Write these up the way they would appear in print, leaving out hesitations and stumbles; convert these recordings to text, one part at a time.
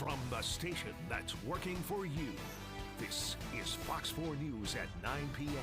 From the station that's working for you, this is Fox 4 News at 9 p.m.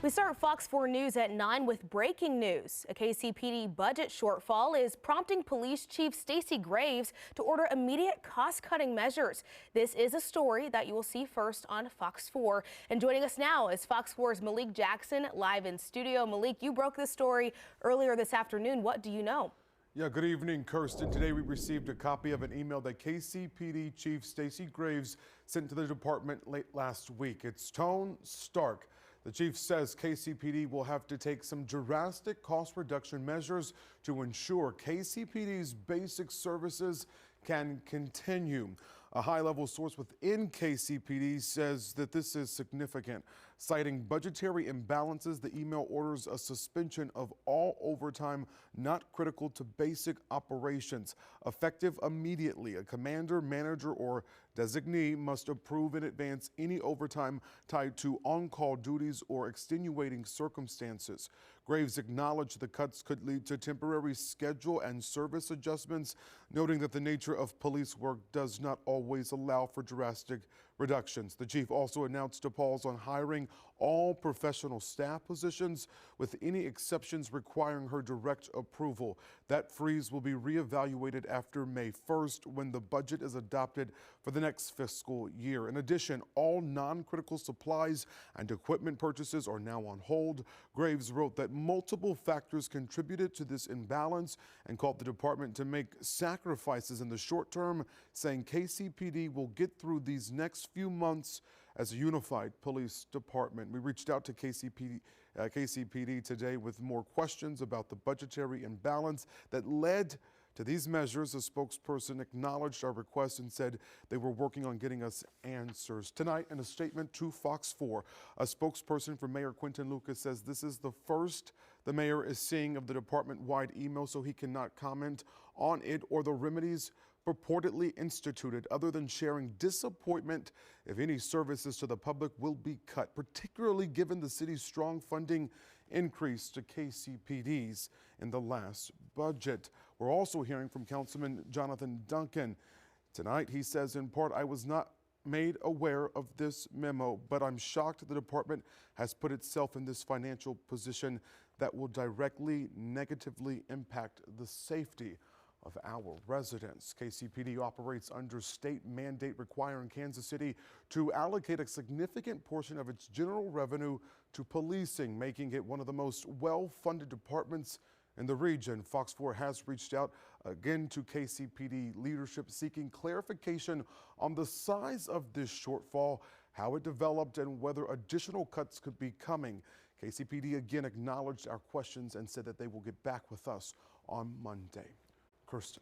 We start Fox 4 News at 9 with breaking news. A KCPD budget shortfall is prompting Police Chief Stacey Graves to order immediate cost-cutting measures. This is a story that you will see first on Fox 4. And joining us now is Fox 4's Malik Jackson live in studio. Malik, you broke this story earlier this afternoon. What do you know? Yeah, good evening, Kirsten. Today we received a copy of an email that KCPD Chief Stacey Graves sent to the department late last week. Its tone stark. The chief says KCPD will have to take some drastic cost reduction measures to ensure KCPD's basic services can continue. A high-level source within KCPD says that this is significant. Citing budgetary imbalances, the email orders a suspension of all overtime not critical to basic operations. Effective immediately, a commander, manager, or designee must approve in advance any overtime tied to on-call duties or extenuating circumstances. Graves acknowledged the cuts could lead to temporary schedule and service adjustments, noting that the nature of police work does not always allow for drastic reductions. The chief also announced a pause on hiring all professional staff positions, with any exceptions requiring her direct approval. That freeze will be reevaluated after May 1st when the budget is adopted for the next fiscal year. In addition, all non-critical supplies and equipment purchases are now on hold. Graves wrote that multiple factors contributed to this imbalance and called the department to make sacrifices in the short term, saying KCPD will get through these next few months as a unified police department. We reached out to KCPD today with more questions about the budgetary imbalance that led to these measures. A spokesperson acknowledged our request and said they were working on getting us answers. Tonight, in a statement to Fox 4, a spokesperson for Mayor Quinton Lucas says this is the first the mayor is seeing of the department-wide email, so he cannot comment on it or the remedies purportedly instituted, other than sharing disappointment if any services to the public will be cut, particularly given the city's strong funding increase to KCPD's in the last budget. We're also hearing from Councilman Jonathan Duncan. Tonight, he says, in part, I was not made aware of this memo, but I'm shocked the department has put itself in this financial position that will directly negatively impact the safety of our residents. KCPD operates under state mandate requiring Kansas City to allocate a significant portion of its general revenue to policing, making it one of the most well-funded departments in the region. Fox 4 has reached out again to KCPD leadership seeking clarification on the size of this shortfall, how it developed, and whether additional cuts could be coming. KCPD again acknowledged our questions and said that they will get back with us on Monday. Kirsten.